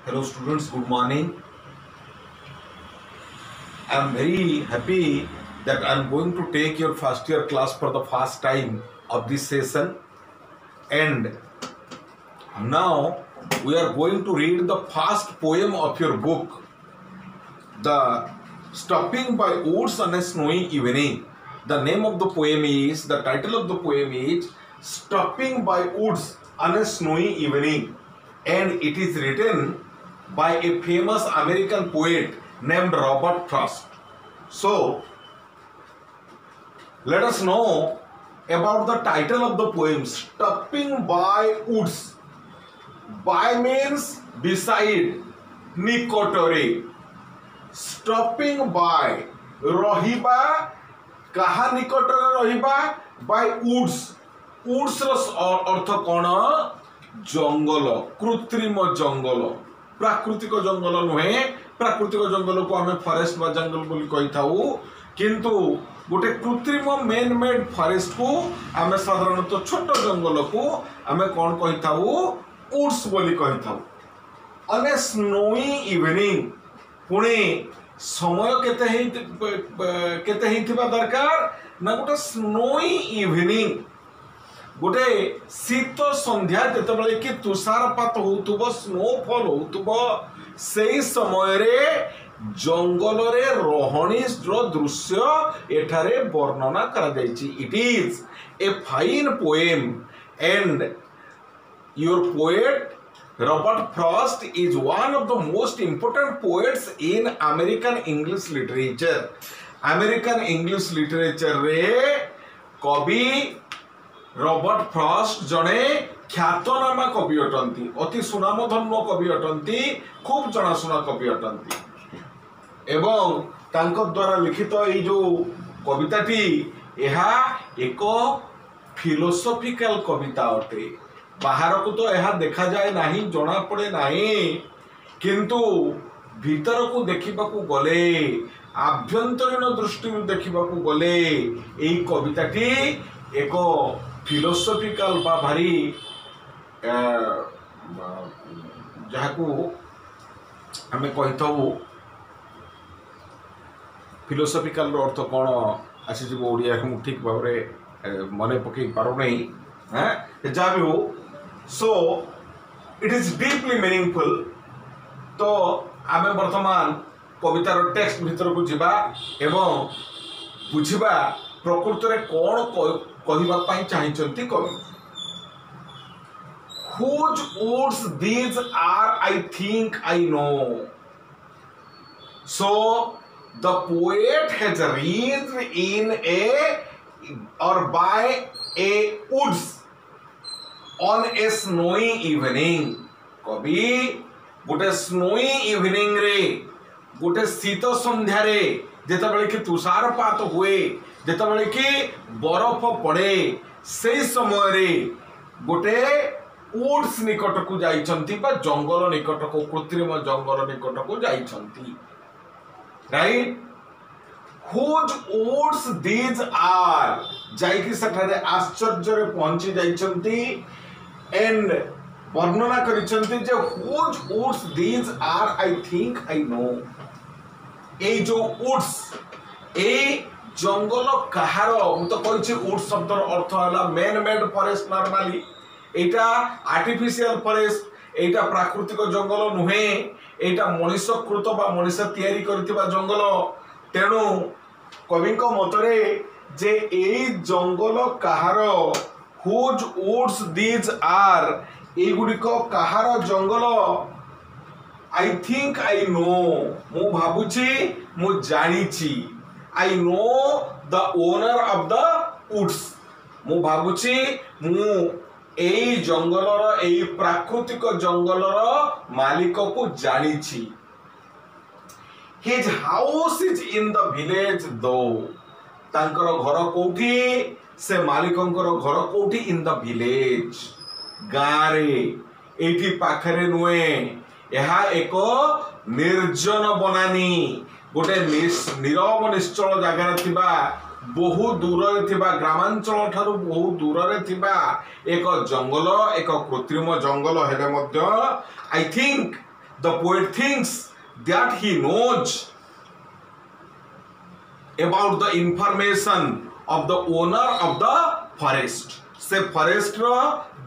Hello students, good morning. I am very happy that I am going to take your first year class for the first time of this session. And now we are going to read the first poem of your book, The Stopping by Woods on a Snowy Evening. The name of the poem is, the title of the poem is Stopping by Woods on a Snowy Evening. And it is written by a famous American poet named Robert Frost. So, let us know about the title of the poem, Stopping by Woods. By means beside, nikotore. Stopping by, rohiba, kaha nikotore rohiba, by woods. Woods अर्थ कौन? जंगल, कृत्रिम जंगल, प्राकृतिक जंगल नुहे। प्राकृतिक जंगल को आम forest बा जंगल बोली कही थाउ, किंतु गोटे कृत्रिम मेन मेड फरेस्ट को आम साधारणतः छोट जंगल को आम कौन कही थाउ? वुड्स बोली कही thou. On a snowy evening, पुणे समय केते हिथिबा दरकार ना गोटे स्नोई इवनिंग, गोटे शीत संध्या जेतेबेले कि तुषारपात होउतबो, स्नोफॉल होउतबो, सेही समय रे जंगल रे रोहणी दृश्य एठारे वर्णना करा जायछि। It is a fine poem and your poet Robert Frost is one of the most important poets in American English literature. American English literature रे कवि रॉबर्ट फ्रॉस्ट जड़े ख्यातनामा कवि अटंती, अति सुनामधन्य कवि अटंती, खूब जनाशुना कवि अटंती। एवं तांको द्वारा लिखित ये जो कविताटी यह एक फिलोसॉफिकल कविता अटे। बाहर को तो यह देखा जाए नहीं, जना पड़े नहीं, किंतु भीतर को देखा गले, आभ्यंतरीण दृष्टि देखा गले यही कविताटी एक फिलोसॉफिकल बा भारी जहाँ को आम कही था फिलोसॉफिकल अर्थ कौन आसी ओडिया को ठीक भाव में मन पकई पार नहीं, जहाँ भी हो। So it is deeply meaningful. तो आम वर्तमान कवितार टेक्स्ट भीतर को जीवा एवं बुझा प्रकृत में कौन कहवाई चाहिए कवि। Whose words these are, I think I know. So the poet has reached in a or by a woods on a snowy evening. कवि गोटे स्नोई इवनिंग रे, गोटे शीत संध्या रे, जेतेबेले कि तुषारपात हुए, जेतेबेले कि बरफ पड़े, से समय रे गोटे वुड्स निकट को जाइछंती बा जंगल निकट को, कृत्रिम जंगल निकट को जाइछंती, right. Whose woods these are, जाइकी सठारे आश्चर्य रे पहुंची जाइछंती एंड वर्णना करिछंती जे whose woods these are, I think I know। ए जो वुड्स, ए जंगल कहार, मु तो कहिछि वुड्स शब्दर अर्थ होला मेन मेड फॉरेस्ट। नॉर्मली एटा आर्टिफिशियल फॉरेस्ट, एटा प्राकृतिक जंगल नुहे, एटा मनुष्यकृत बा मनुष्य तैयारी करथिबा जंगल। तेणु कविको मतरे जे ए जंगल कहार, हुज वुड्स दीज आर, ए गुडिको कहार जंगल, आई थिंक आई नो, मु भाबुची मु जानिची, I know the owner of the woods, मु भाबुची मु ए जंगलर, ए प्राकृतिक जंगलर मालिक को जानिची। His house is in the village though, तांकर घर कोठी, से मालिकंकर घर कोठी इन द विलेज, गारे, एठी पाखरे नुए। यह एक निर्जन बनानी, गोटे नीरव निश्चल जगार थिबा, बहु दूर थिबा, ग्रामांचल ठारू बहु दूर रे थिबा एक जंगल, एक कृत्रिम जंगल हेले मध्य I think the poet thinks that he knows about the information of the owner of the forest. से फॉरेस्ट रो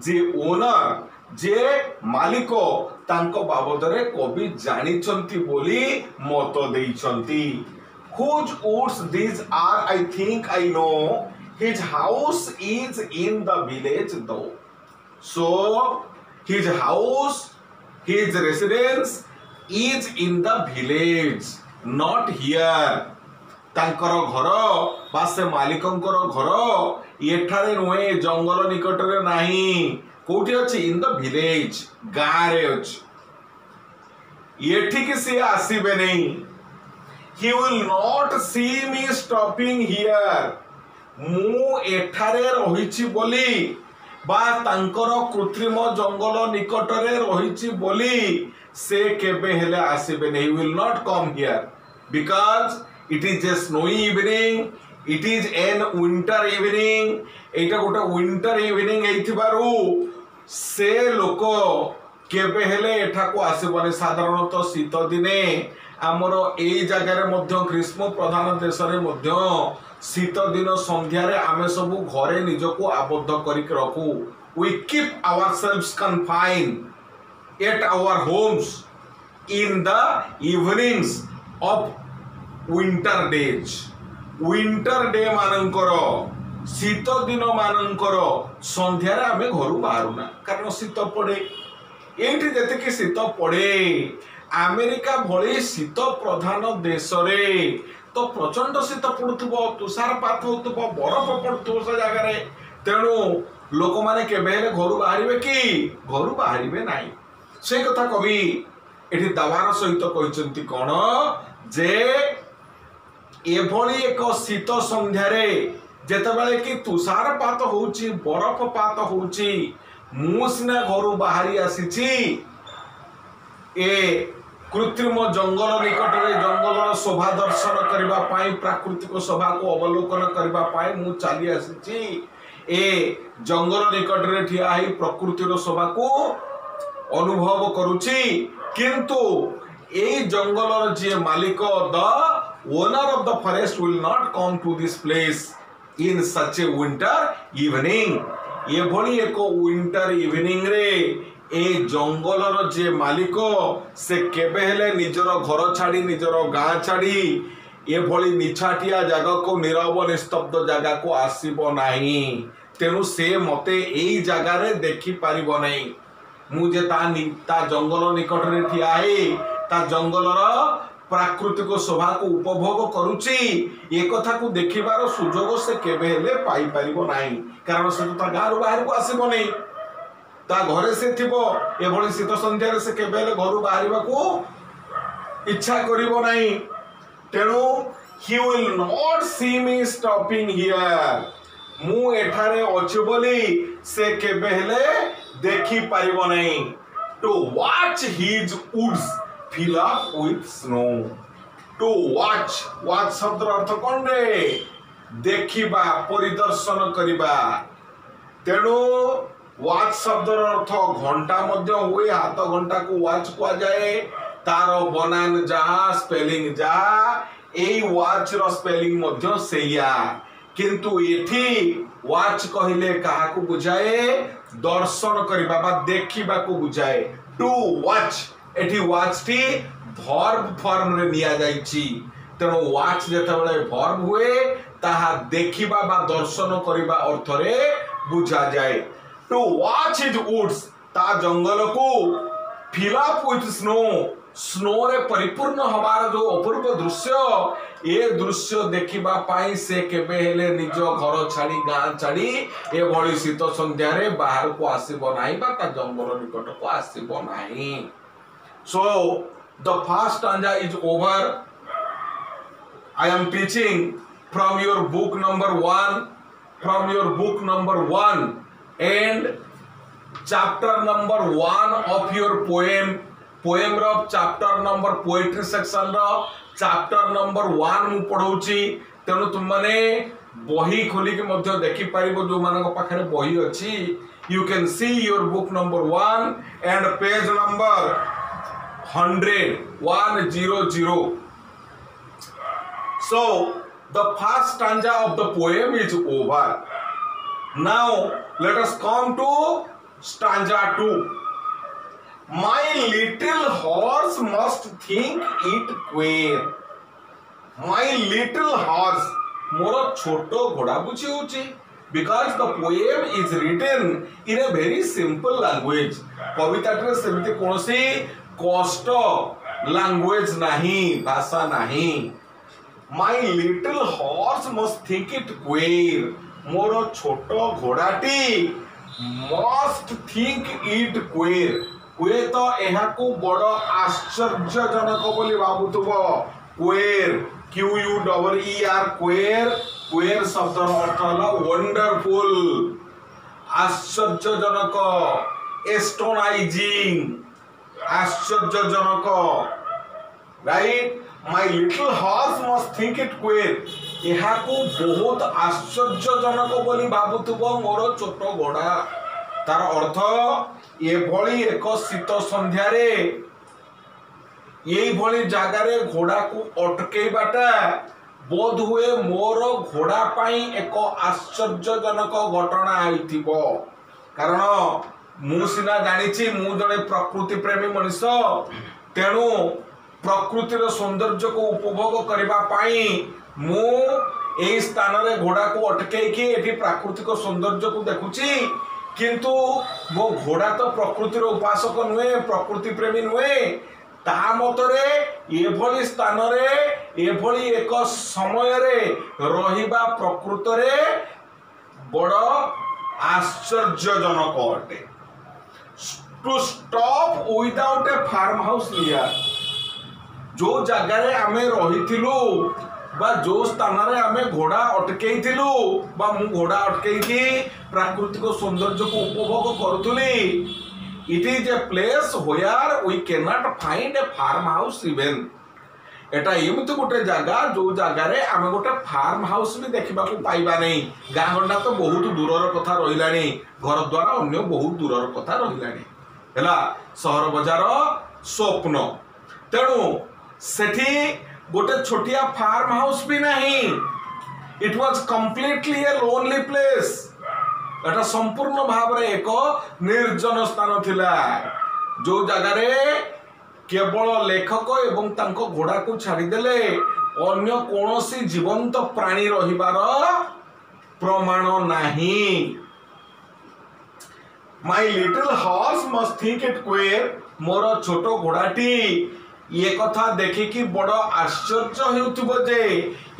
जे ओनर जे मालिको तांको बाबदरे कवि जानी चंती बोली मत देइचंती. Whose woods these are? I think I know. His house is in the village though. So his house, his residence is in the village, not here. तांकर घर बा से मालिकंकर घर एठारे नुहे जंगल निकटरे नाही. कोठी अछि? इन द विलेज, गारे अछि. एठी कि से आसीबे नहीं. He will not see me stopping here. मु एठारे रहिछि बोली बा तांकर कृत्रिम जंगल निकटरे रहिछि बोली से केबे हेले आसीबे नहीं. He will not come here because it is a snowy evening, it is an winter evening. एटा गोटे winter evening एथिबारु से लोक केबे हेले एठा को आसीबने. साधारणतः शीत दिने आमर एई जगार मध्य ग्रीष्म प्रधान देश रे मध्य शीत दिन संध्या रे आमे सब घरे निजको आबद्ध करिक रखू. We keep ourselves confined at our homes in the evenings of winter days. winter day मानकर शीत दिन मानकर संध्या रे आमे घरु बाहरुना कारण शीत पड़े. एठी जते कि शीत पड़े अमेरिका भली शीत प्रधान देश रे तो प्रचंड शीत पड़ुथबो, तुषारपात होतबो, बरफ पड़ुथबो से जगह रे. तेणु लोक माने केबे घरु बाहरिबे कि घरु बाहरिबे नाही. से कथा कवि एठी दावार सहित कहिसंती कोन जे एभली एक शीत संध्या रे जेतेबेले कि तुषारपात होउची, बरफपात होउची, मु सिना घरु बाहरी आसीची ए कृत्रिम जंगल निकट में जंगल शोभा दर्शन करबा पाई, प्राकृतिक शोभा को अवलोकन करबा पाई मु चली आसी. ए जंगल निकट रे ठिया ही प्रकृतिर शोभा को अनुभव करूची. किंतु ए जंगलर जे मालिक the owner of the forest will not come to this place in such a winter evening. ये भली एक विंटर इवनिंग रे ए जंगलर जे मालिक से केबे हेले निजर घर छाड़ी निजर गाँ छाड़ी ए भली निछाटिया जगह को नीरव निस्तब्ध जगह को आसीबो नाही. तेणु से मते एई जगह रे देखि पारिबो नाही. मु जे ता जंगल निकट रे ठिया हे ता जंगलर प्राकृतिक शोभा को उपभोग करूची ए कथा को देखिबार सुजोग से केबे हेले पाई पारिबो नाही. कारण से तो गाँव बाहर को आसीबो नाही. ता घरे से थिबो एभली शीत संध्या से केबे घर बाहर को इच्छा करिबो नाही. तेणु he will not see me stopping here. मु एठारे अछि बोली से केबे हेले देखि पारिबो नाही. To watch his woods fill up with snow. To watch शब्द अर्थ कोन रे? देखिबा, परिदर्शन करिबा. तेणु वाच शब्द अर्थ घंटा मध्य हुए. हाथ घंटा को वाच कुआ जाए. तार बनान जहा स्पेलिंग जहा ए वाच रो स्पेलिंग मध्य सेया. किंतु एठी वाच कहिले काहा को बुझाए? दर्शन करिबा बा देखिबा को बुझाए. टू वाच एठी वाच टी वर्ब फॉर्म रे लिया जाईची. तेणु वाच जेतेबेले वर्ब हुए ताहा देखिबा बा दर्शन करिबा अर्थ रे बुझा जाए. To watch his woods ता जंगल को fill up with snow. Snow रे परिपूर्ण हबार जो अपूर्व दृश्य ए दृश्य देखिबा पाई से केबे हेले निज घर छाड़ी गाँ छाड़ी ए भली शीत संध्या रे बाहर को आसीबो नाही बा ता जंगल निकट को आसीबो नाही. So the first stanza is over. I am teaching from your book number 1 and chapter number 1 of your poem row chapter number poetry section row chapter number 1 मु पढौची. तेणु तुम माने बही खोली के मध्य देखि पारिबो जो मानक पाखरे बही अछि. You can see your book number 1 and page number 100. So the first stanza of the poem is over. Now let us come to stanza 2. My little horse must think it queer. My little horse, मोर छोटो घोड़ा बुझी होची, because the poem is written in a very simple language. कविता टे सेमती कोनसी कष्ट language नहीं, भाषा नहीं. My little horse must think it queer. मोर छोटो घोड़ाटी must think it queer. हुए तो यहाँ को बड़ आश्चर्यजनक बोली भावुथुबो. क्वेर QUEER क्वेर. क्वेर शब्द अर्थ होला वंडरफुल, आश्चर्यजनक, एस्टोनाइजिंग, आश्चर्यजनक, right. My little horse must think it queer. यहाँ को बहुत आश्चर्यजनक बोली भावुथुबो मोर छोट घोड़ा. तार अर्थ एभली एक शीत संध्यारे यही भली जगारे घोड़ा को अटकेबाटा बोध हुए मोर घोड़ा पाई एक आश्चर्यजनक घटना आइथिबो. कारण मु सिना जानिछि मु जने प्रकृति प्रेमी मनुष्य, तेणु प्रकृतिर सौंदर्य को उपभोग करबा पाई मु एई स्थान रे घोड़ा को अटके कि एठी प्राकृतिक सौंदर्य को देखुछि. किंतु मो घोड़ा तो प्रकृतिर उपासक नुहे, प्रकृति प्रेमी नुहे. ता मतरे एभली स्थान रे एभली एक समय रे रहिबा प्रकृत रे बड़ आश्चर्यजनक अटे. To stop without a farm house near. जो जगह रे आमे रहिथिलु बा जो स्थान रे आमे घोड़ा अटकेइथिलु बा मु घोड़ा अटकेइथि प्राकृतिक सौंदर्य को उपभोग करूथुली. It is a place where we cannot find a farm house even. एटा एमती गोटे जगह जो जगह रे आमे गोटे फार्म हाउस भी देखा पाइबा नहीं. गाँ गंडा तो बहुत दूरर कथा रही, घर द्वार अन्य बहुत दूरर कथा रही है, सहर बजार स्वप्न. तेणु सेठी गोटे छोटिया फार्म हाउस भी नहीं. It was completely a lonely place. एटा संपूर्ण भाव रे एक निर्जन स्थान थिला, जो जगह रे केवल लेखक एवं तांको घोड़ा को छाड़ी देले अन्य कोनोसी जीवंत प्राणी रहिबार प्रमाण नाही. My little horse must think it queer. मोर छोटो घोड़ाटी ये कथा देखि कि बड़ आश्चर्य हेउथिबो जे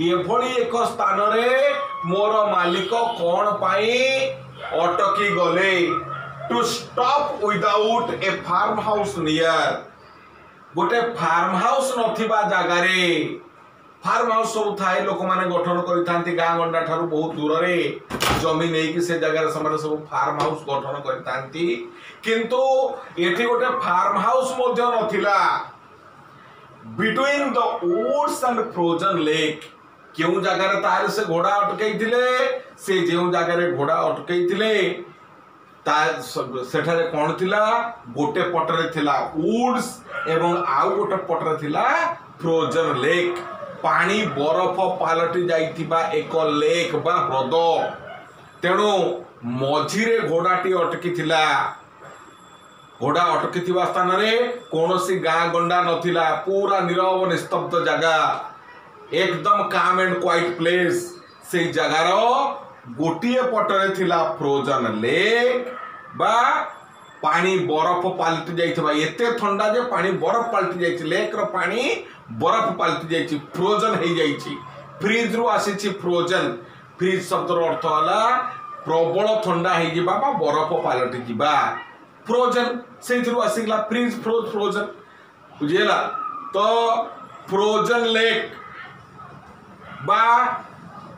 एभली एक स्थान रे मोर मालिक कोन पाई अटकी गले. To stop without a farm house near. गोटे फार्म हाउस नथिबा जगारे, फार्म हाउस सब थाए लोक माने गठन करि थांती गाँ गंडा ठारू बहुत दूर रे जमी नै कि से जगह समय सब फार्म हाउस गठन करि थांती. किंतु एठी गोटे फार्म हाउस मध्य नथिला. Between the woods and frozen lake. क्यों जगह तार से घोड़ा अटकई थिले, से जो जगह घोड़ा अटकई थिले सेठारे कौन थिला, गोटे पटरे थिला वुड्स एवं आउ गोटे पटरे थिला फ्रोजन लेक. पानी बरफ पालटी जाइथिबा एक लेक बा ह्रद. तेणु मझिरे घोड़ाटी अटकी थिला. घोड़ा अटकी थिबा स्थान रे कोनोसी गाँ गंडा नथिला. पूरा नीरव निस्तब्ध जगह, एकदम काम एंड क्वाइट प्लेस. से जगार गोटिए पटरे थिला फ्रोजन लेक बा पानी बरफ पालटी जाइथिबा. एते ठंडा जे पानी बरफ पालटी जाइछि. लेक रो पानी बरफ पालटी जाइछि, फ्रोजन हे जाइछि. फ्रीज रो आसीछि फ्रोजन. फ्रीज शब्द रो अर्थ होला प्रबल ठंडा हे जिबा बा बरफ पालटी जिबा. फ्रोजन सेथिरु आसीगला फ्रीज फ्रोजन. बुझियला तो फ्रोजन लेक बा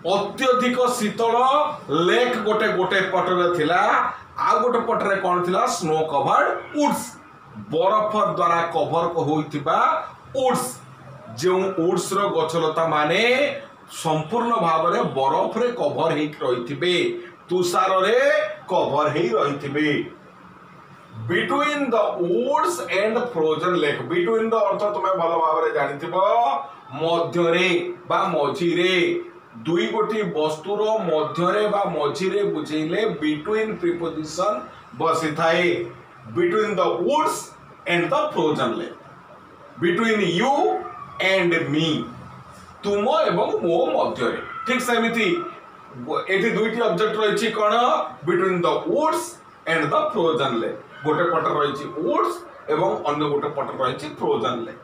अत्यधिक शीतल लेक गोटे गोटे पटरे थिला. आ गोटे पटरे कौन थिला, स्नो कवर्ड वुड्स. बरफ द्वारा कभर होइथिबा वुड्स. जो वुड्स रो गछलता माने संपूर्ण भाव रे बरफ रे कभर हेइ रहिथिबे, तुषार रे कभर हेइ रहिथिबे. Between the woods and frozen lake between the earth तुम्हें भल भाव जानिथिबो मध्यरे बा मझिरे दुई गोटी वस्तुर मध्यरे बा मझिरे बुझेले बिटवीन प्रीपोजिशन बसी थाए between the woods and the frozen lake between you and me तुम एवं मो मध्यरे ठीक सेमिति एठी दुईटी ऑब्जेक्ट रही कौन between the woods and the frozen lake गोटे पट रही वुड्स एवं अन्य गोटे पट रही frozen lake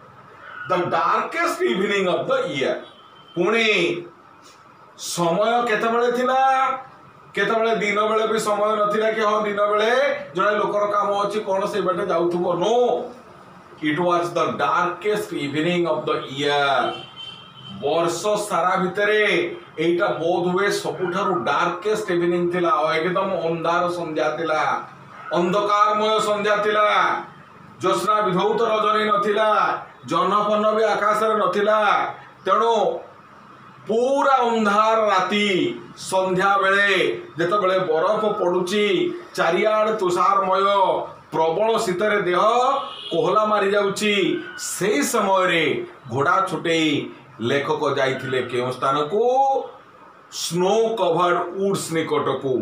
the darkest evening of the year पुणी समय केतेबेले थिला केतेबेले दिन बेले भी समय नथिला कि हाँ दिन बेले जड़े लोकर काम अच्छी कौन से बाटे जाउथबो no it was the darkest evening of the year वर्ष सारा भितरे एटा बोध हुए सबुठारु डार्केस्ट इवनिंग थिला एकदम अंधार संध्या थिला अंधकारमय संध्या थिला ज्योत्स्ना विधौत रजनी नथिला जह्नपन्न भी आकाश नथिला तेणु पूरा अंधार राति संध्या बेले जेतेबेले बरफ पड़ुची चारियाड तुषारमय प्रबल शीतर देह कोहला मारी जाउची सेही समय रे घोड़ा छुटेई लेखक जाइथिले केउ स्थान को स्नो कवर्ड वुड्स निकट को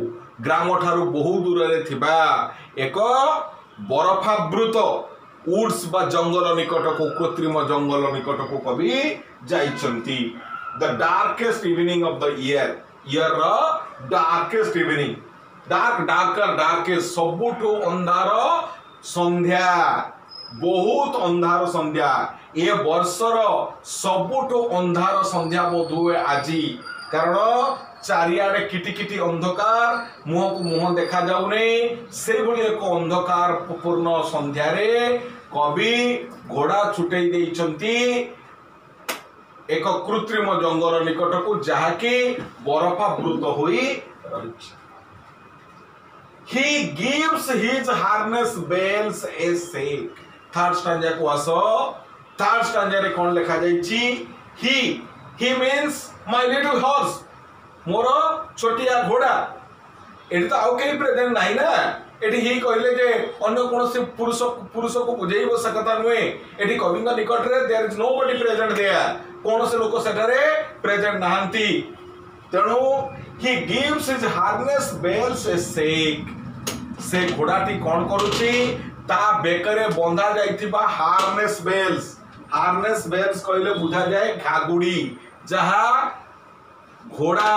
ग्राम ठारू बहु दूर रे थिबा एक बरफावृत वुड्स बा जंगल निकट को कृत्रिम जंगल निकट को कवि जाइछंती the darkest evening of the year darkest evening darkest सबुठो अंधार संध्या बहुत अंधार संध्या ए वर्षर सबुठो अंधार संध्या बोध हुए आज कारण चारियाडे किटिकिटी अंधकार मुह को मुह देखा जाऊने से भली एक अंधकार पूर्ण संध्या रे कवि घोड़ा छुटेई देइछंती एक कृत्रिम जंगल निकट को जहाँकि बरफावृत होई रहिछि he gives his harness bells a shake third stanza को आसो थर्ड स्टैंजा रे कोन लिखा जाइछि he means my little horse मोर छोटिया घोड़ा एटी तो आउ के प्रेजेंट नाही ना एटी ही कहले जे अन्य कोनोसी पुरुष को बुझेइबो सकता नुए एटी कविंग निकट रे there is nobody present there कोनोसी लोक सेटारे प्रेजेंट नाहंती तेणु he gives his harness bells a shake से घोड़ाटी कौन करुची ता बेकरे बंधा जाइथिबा हार्नेस बेल्स कहले बुझा जाए घागुड़ी जहा घोड़ा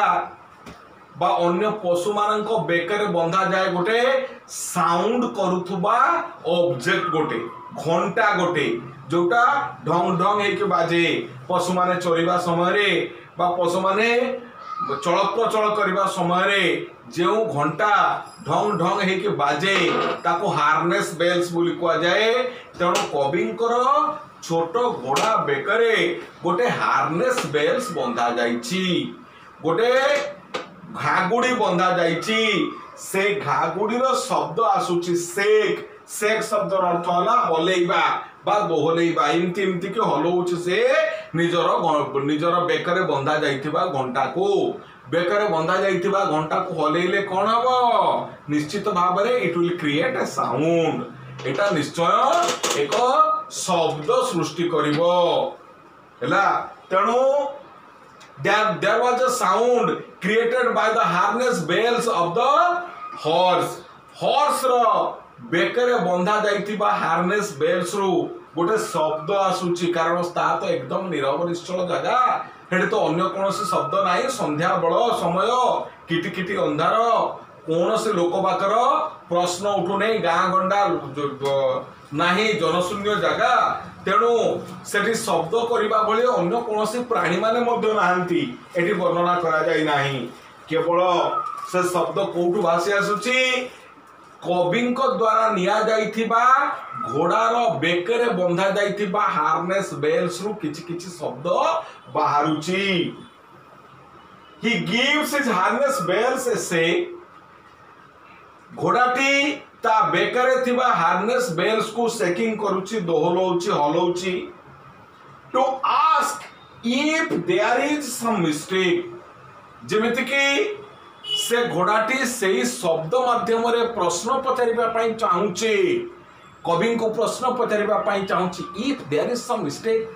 बा अन्य पशु मानक बेकरे बंधा जाए गोटे साउंड करुथुबा ऑब्जेक्ट गोटे घंटा गोटे जोटा ढंग ढंग हेके बाजे पशु माने चरिबा समय रे बा पशु माने चल प्रचल करने समय जो घंटा ढंग ढंग हेके बाजे ताको हार्नेस बेल्स बोली कह जाए तेणु कविंकर छोट घोड़ा बेकरे गोटे हार्नेस बेल्स बंधा जाइछि गोटे घागुड़ी बंधा जाइछि से घागुड़ीर शब्द आसुछि सेक शब्द अर्थ होला हलेइबा बा दोहलेइबा इमती इमती के हलौछि से निजर बेकरे बंधा जाइथिबा घंटा को बेकरे बंधा जाइथिबा घंटा को हलेइले कोन हबो निश्चित भाव में it will create a sound एटा निश्चय एक शब्द सृष्टि करिवो हैला तेणु there was a sound created by the harness bells of the horse ro Bekare बंधा जाइथिबा हार्नेस बेल्स रु गोटे शब्द आसुची कारण ता तो एकदम नीरव निश्चल जगह हेडे तो अन्य कोनोसी शब्द नाही संध्या बळ समय किटिकिटी अंधार कोनोसी लोक बाकर प्रश्न उठु नै गाँ गंडा नाही जनशून्य जगह तेणु सेठी शब्द करिबा भली अन्य कोनोसी प्राणी माने मध्य नाहंती एठी वर्णना करा जाय नाही केवल से शब्द कोठु भाषी आसुची कविंक द्वारा निया जाइथिबा घोड़ार बेकरे बंधा जाइथिबा हार्नेस बेल्स रु किछि किछि शब्द बाहरुची he gives his harness bells a shake घोड़ाटी ता बेकरे थिबा हार्नेस बेल्स को शेकिंग करूची दोहलौची हलौची to ask if there is some mistake जेमिति कि से घोड़ाटी से शब्द माध्यम प्रश्न पचार चाहूचे कवि को प्रश्न पचार चाहूँगी if there is some mistake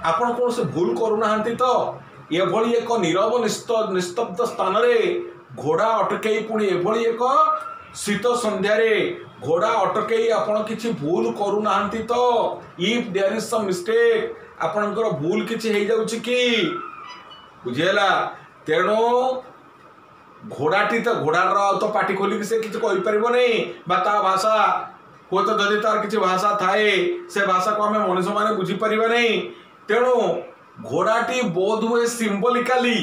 आपण कौन से भूल करूना तो ये भली एक नीरव निस्तब्ध स्थान रे घोड़ा अटकई पुणी एभली एक शीत संध्यारे घोड़ा अटकई आपण किछि भूल करूना तो if there is some mistake आपणकर भूल किछि हे जाउछि कि बुझेला तेणु घोड़ाटी तो घोड़ार तो पाटी खोलिक से किछि कहि परिबो नै बा ता भाषा हो तो जदि तार किछि भाषा थाए से भाषा को हमें मनुष्य माने बुझी परिबा नै तेणु घोड़ाटी बोध हुए सिंबलिकाली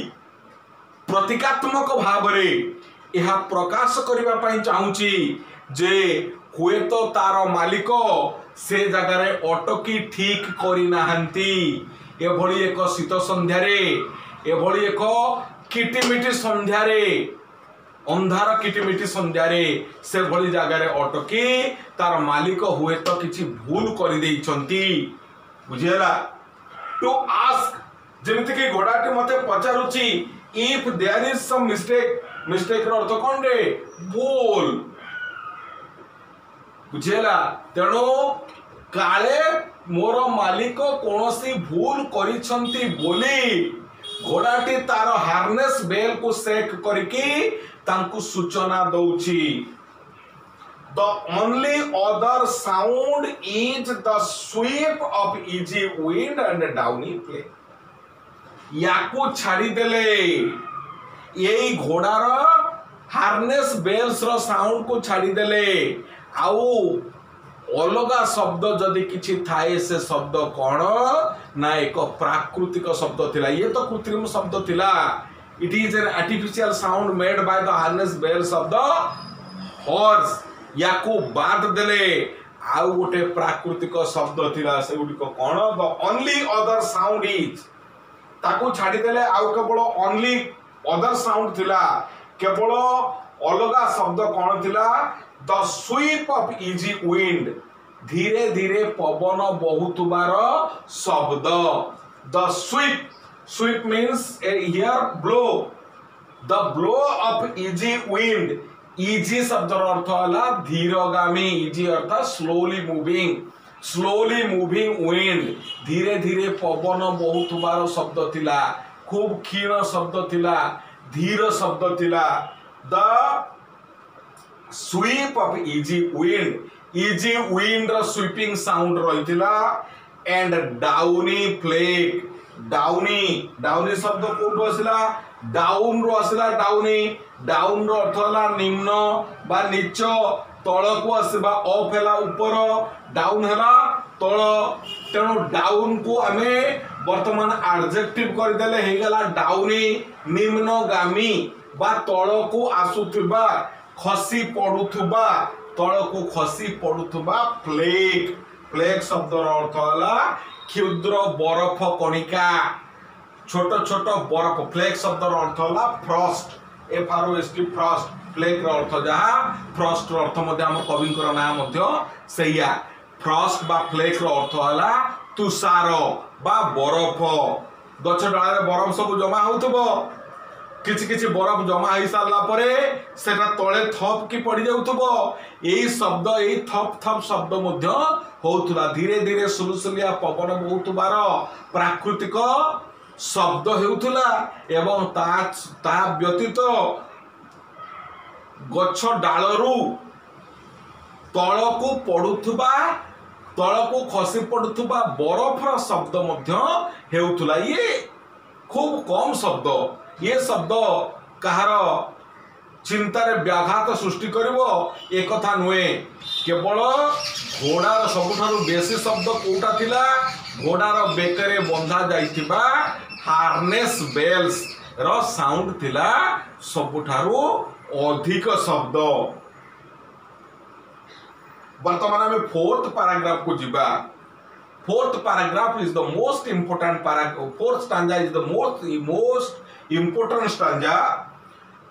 प्रतीकात्मक भाव यह प्रकाश करने चाहूँगी जे हुए तो तार मालिक से जगार अटकी ठीक करनाहांती एभली एक शीत संध्यारे एभली एक किटिमिटी संध्यारे अंधार किटिमिटी संध्यारे से भली जगार अटकी तार मालिक हुए तो किछि भूल कर देइछंती बुझेला टू आस्क जेमिति कि घोड़ाटी मते पचारुची if there is some mistake mistake रो अर्थ कोन रे भूल बुझेला तेणु काले मोर मालिक कोनोसी भूल करिसंती बोली घोड़ाटी तार हार्नेस बेल को सेक करके तांकु सूचना दउची The only other sound is the sweep of easy wind and downy play. याकू छाड़ी देले यही घोड़ार हार्नेस बेल्स रो साउंड को छाड़ी देले आउ अलगा शब्द जदि किछि थाए से शब्द कौन ना एक प्राकृतिक शब्द थिला ये तो कृत्रिम शब्द थिला it is an artificial sound made by the harness bells of the horse याकू बाद देले आउ गोटे प्राकृतिक शब्द थिला से गुडी को कोन the only other sound is ताकू छाडी देले आउ केवल ओनली अदर साउंड थिला केवल अलगा शब्द कोन थिला the sweep of easy wind धीरे धीरे पवन बहुतुबार शब्द the sweep sweep means here blow the blow of easy wind easy शब्द अर्थ है धीरगामी इजी अर्थात स्लोली मूविंग विंड धीरे धीरे पवन बहुतुबार शब्द थिला खूब क्षीण शब्द थिला धीर शब्द थिला the sweep of easy wind रो स्वीपिंग साउंड रहिथिला एंड डाउनी फ्लेक डाउनी शब्द कोठो आसिला डाउन रो आसिला डाउन रो अर्थ होला निम्न बा नीच तळ को आसीबा अप हैला ऊपर डाउन हैला तळ तेणु डाउन को आमे वर्तमान एडजेक्टिव कर देले हे गेला डाउनी निम्नगामी बा तळ को आसुथिबा खसी पडुथुबा तळ को खसी पडुथुबा फ्लेक शब्द रो अर्थ होला क्षुद्र बरफ कणिका छोट छोट बरफ फ्लेक शब्द रो अर्थ होला फ्रॉस्ट FROST फ्रॉस्ट फ्लेक रो अर्थ जहा फ्रॉस्ट रो अर्थ मध्ये हम कवि को नाम मध्ये सैया फ्रॉस्ट बा फ्लेक रो अर्थ होला तुषार बा बरफ गछ डाळे बरफ सब जमा होतबो किछि किछि बरफ जमा होई सारला परे सेटा तळे थप की पड़ी जाउतबो एई शब्द एई थप थप शब्द मध्ये होतुला धीरे धीरे सुलुसुलिया पवन बहुतुबार प्राकृतिक शब्द हेउथुला एवं ता व्यतीत गछ डालरू तळकू पडुथुबा तळकू खसी पडुथुबा बरफर शब्द मध्य हेउथुला ये खूब कम शब्द ये शब्द कहार चिंतार व्याघात सृष्टि करिवो एक कथा नुहे केवल घोड़ार सबुठारु बेसी शब्द कोटा थिला घोड़ार बेकरे बंधा जाइथिबा हार्नेस बेल्स रो साउंड थिला सबुठारु अधिक शब्द वर्तमान में फोर्थ पैराग्राफ को जीवा fourth paragraph is the most important paragraph fourth stanza is the most important stanza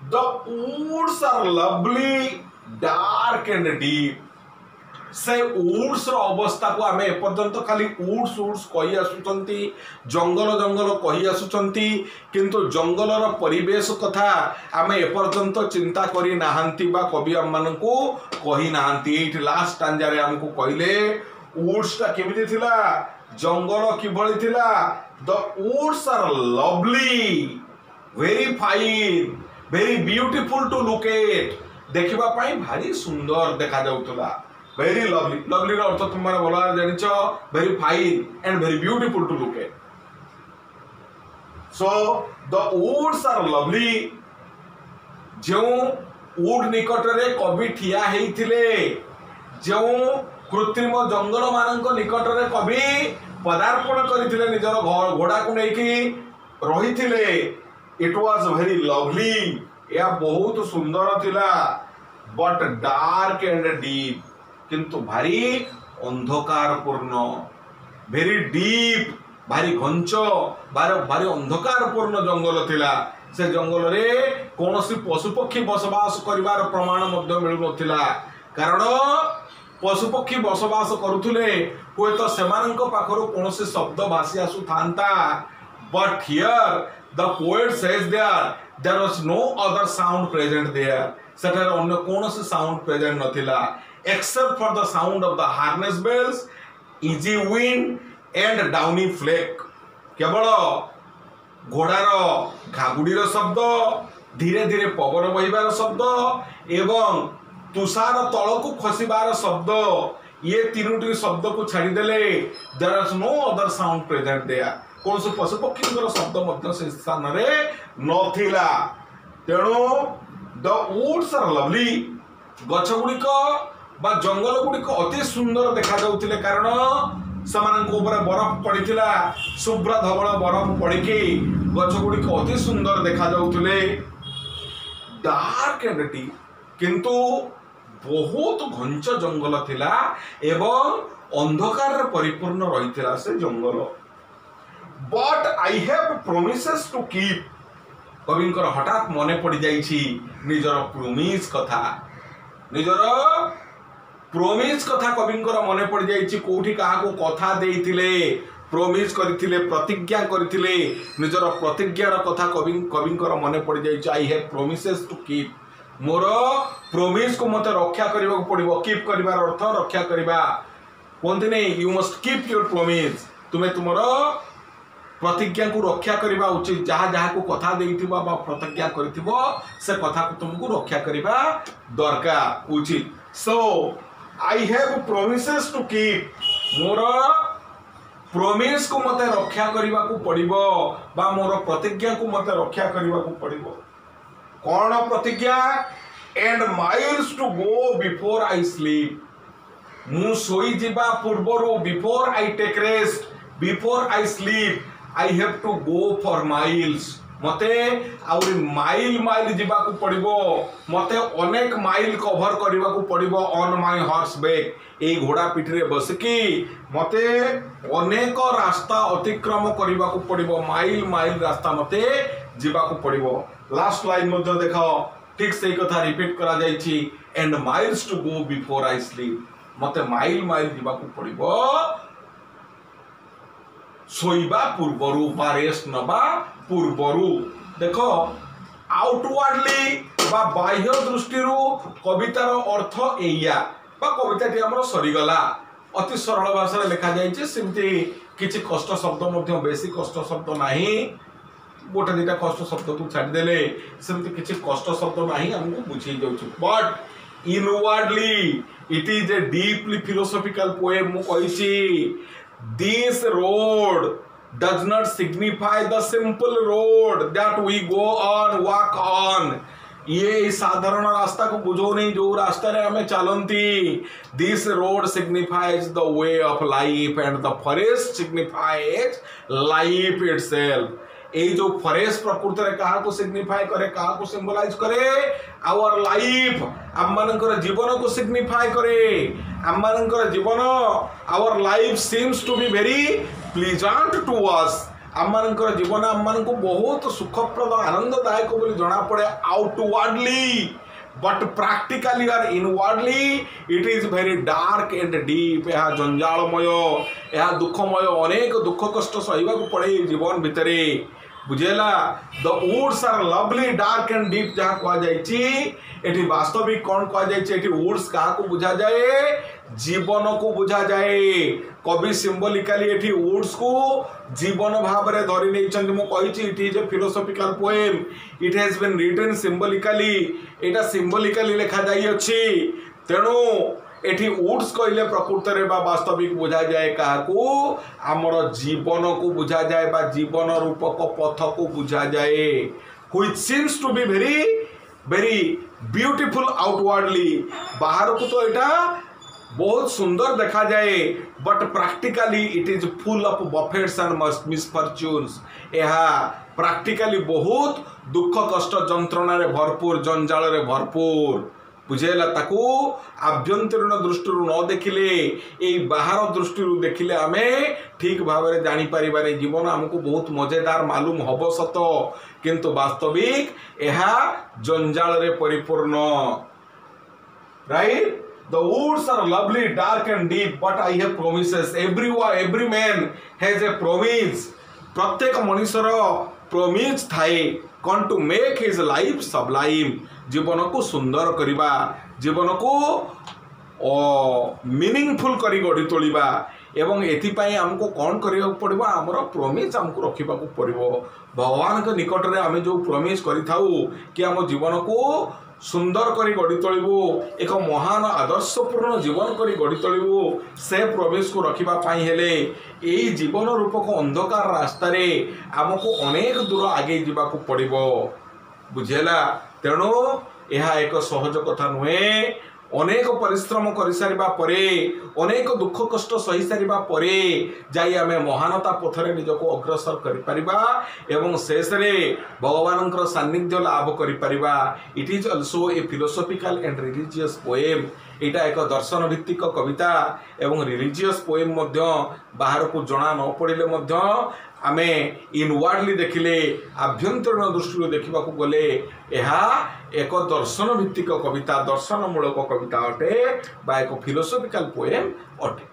the woods are lovely dark and deep से वुड्स रो अवस्था को आमे एपर्यंत खाली वुड्स वुड्स कही आसुचंती, जंगल जंगल कही आसुचंती, किंतु जंगल रो परिवेश कथा आमे एपर्यंत चिंता करी नाहंती बा कवि हम मानकू कही नाहंती। एट लास्ट स्टांजा रे हमकू कहले वुड्स ता केमिति थिला, जंगल किभଳି थिला। The woods are lovely, very fine, very beautiful to look at, देखिबा पई भारी सुंदर देखा जाउतला। वेरी लवली, लवली रो अर्थ तुम माने बोला जानिचो, very fine and very beautiful to look at. So the woods are lovely. जो वुड निकट रे कवि ठिया हेइथिले, जो कृत्रिम जंगल मानक निकट रे कवि पदार्पण करथिले, निजर घोड़ा को नेकी रहिथिले, इट वाज वेरी लवली, या बहुत सुंदर थिला, बट डार्क एंड डीप, किंतु भारी अंधकार पूर्ण, वेरी डीप, भारी घंच, भारी अंधकार पूर्ण जंगल थिला। से जंगल रे कोनोसी पशु पक्षी बसवास करिवार प्रमाण मध्य मिलु नथिला, कारण पशु पक्षी बसवास करुथुले हुए तो सेमानक पाखरु कोनोसी शब्द भासी आसु थांता, but here the poet says there was no other sound present there. सेठार अन्य कोनोसी साउंड प्रेजेंट नथिला except for the sound of the harness bells, easy wind and downy flake। केवल घोड़ार घागुड़ीर शब्द, धीरे धीरे पवन बहिबार शब्द एवं तुषार तलकू खसिबार शब्द, ये तीनोटी शब्द को छाड़ीदेले there is no other sound present there. कौन से पशु पक्षी शब्द मध्य से स्थान रे नथिला। तेणु द वुड्स आर लवली, गछ गुड़िक बा जंगल गुड़िक अति सुंदर देखा जाउथिले, कारण सेमानक ऊपर बरफ पड़ीथिला, शुभ्र धवल बरफ पड़ीकी गछ गुड़िक अति सुंदर देखा जाउथिले, डार्क एंड डीप, किंतु बहुत घंच जंगल थिला एवं अंधकार परिपूर्ण रहिथिला से जंगल। But I have promises to keep. कविंकर हठात मने पड़ जाइछि निजर प्रोमिस कथा, निजर प्रोमिस कथा कविंकर मने पड़ जाइछि। कोठी काहा को कथा देइथिले, प्रोमिस करथिले, प्रतिज्ञा करथिले, निजर प्रतिज्ञार कथा कविंकर मने पड़ जाइछि। I have promises to keep, मोर प्रोमिस को मते रक्षा करबा पड़िबो। कीप करिवार अर्थ रक्षा करबा, कोनते नै you must keep your promise, तुमे तुमर प्रतिज्ञा को रक्षा करबा उचित। जहाँ जहाँ को कथा देइथिबो बा प्रतिज्ञा करथिबो से कथा को तुमको रक्षा करबा दरकार उचित। So I have promises to keep, मोर प्रोमिस को मते रक्षा करबा को पड़िबो बा मोर प्रतिज्ञा को मते रक्षा करबा को पड़िबो। कौन प्रतिज्ञा? And miles to go before I sleep, मु सोई जिबा पूर्वरु, before I take rest, before I sleep, I have to go for miles. मते आउरी माइल माइल जिबा को पड़िबो, मते अनेक माइल कवर करबा को पड़िबो ऑन माय हॉर्स बैक, ए घोड़ा पिठरे बसकी मते अनेक रास्ता अतिक्रम करबा को पड़िबो, माइल माइल रास्ता मते जिबा को पड़िबो। लास्ट लाइन मध्ये देखो ठीक से कथा रिपीट करा जाइछि, and miles to go before I sleep, मते माइल माइल जिबा को पड़िबो सोइबा पूर्वरु बा रेस्ट नबा पूर्वरु। देखो आउटवर्डली बा बाह्य दृष्टिरु कवितार अर्थ एया बा कविताटी हमर सरीगला, अति सरल भाषा रे लिखा जाइछि, सेमति किछि कष्ट शब्द मध्ये बेसी कष्ट शब्द नाही, गोटे दुटा कष्ट शब्द को छाड़ देले सेमति किछि कष्ट शब्द नाही, हमको बुझी जाउछु। But inwardly it is a deeply philosophical poem. मु कहिछि this road does not signify the simple road that we go on, walk on। ये साधारण रास्ता को बुझो नहीं जो रास्ता रे हमें चलंती। This road signifies the way of life and the forest signifies life itself। ये जो फॉरेस्ट प्रकृति रे कहा को सिग्निफाई करे, कहा को सिंबलाइज करे, आवर लाइफ आम मानकर जीवन को सिग्निफाई करे, आम मानकर जीवन our life seems to be very pleasant to us. आम मानकर जीवन आम मान को बहुत सुखप्रद आनंददायक बोली जना पड़े। Outwardly but practically or inwardly it is very dark and deep. यह जंजालमय, यह दुखमय, अनेक दुख कष्ट सहवाक पड़े जीवन भितरे बुझेला. The woods are lovely dark and deep जहाँ कह जाए वास्तविक कौन कह जाए वुड्स क्या बुझा जाए जीवन को बुझा जाए. कवि सिंबलिकाली एठी वुड्स को जीवन भाव में धरी नहीं मुझे it is a philosophical poem. It has been written symbolically. एटा सिंबलिकाली लिखा जाई अछि. तेणु एठी वुड्स कहले प्रकृत रे बा वास्तविक बुझा जाए क्या आमर जीवन को बुझा जाए बा जीवन रूपक पथ को बुझा जाए. Which seems to be very very beautiful outwardly. बाहर को तो एटा बहुत सुंदर देखा जाए but practically it is full of buffets and misfortunes. यह प्रैक्टिकली बहुत दुख कष्ट जंत्रणा रे भरपूर जंजाल रे भरपूर बुझेला. ताकू आभ्यंतरीण दृष्टि न देखिले ये बाहर दृष्टि देखिले आमे ठीक भाव में जानी पारिबानी जीवन हमको बहुत मजेदार मालूम हब सत किंतु वास्तविक यह जंजाल रे परिपूर्ण. Right. The woods are lovely, dark and deep, but I have promises. Every man has a promise. प्रत्येक मनुष्यर promise थाए कौन to make his life sublime. जीवन को सुंदर करिबा, जीवन को मीनिंगफुल करी गढ़ी तोलिबा एवं एथिपाई हमको कौन करिया पड़िबो हमरो प्रॉमिस हमको रखिबा को पड़िबो. भगवान के निकट रे हमें जो प्रॉमिस करि थाउ कि हम जीवन को सुंदर करी गढ़ी तोलिबो एक महान आदर्शपूर्ण जीवन करी गढ़ी तोलिबो से प्रॉमिस को रखिबा पाई हेले एई जीवन रूपक अंधकार रास्ता रे हमको अनेक दूर आगे जीवा को पड़िबो बुझेला. तेणु यह एक सहज कथा नुहे. अनेक परिश्रम कर सारिबा परे अनेक दुख कष्ट सही सारिबा परे जाई आमे महानता पथरे निजको अग्रसर करि परिबा एवं शेष रे भगवानंकर सान्निध्य लाभ करि परिबा. It is also a philosophical and religious poem. एटा एक दर्शन भित्तिक कविता एवं रिलीजियस पोएम मध्य बाहर को जना न पड़िले मध्य आमे इनवार्डली देखिले आभ्यंतरीण दृष्टि देखा गले यह एक दर्शन भित्तिक कविता दर्शनमूलक कविता अटे बा एक फिलोसॉफिकल पोएम अटे.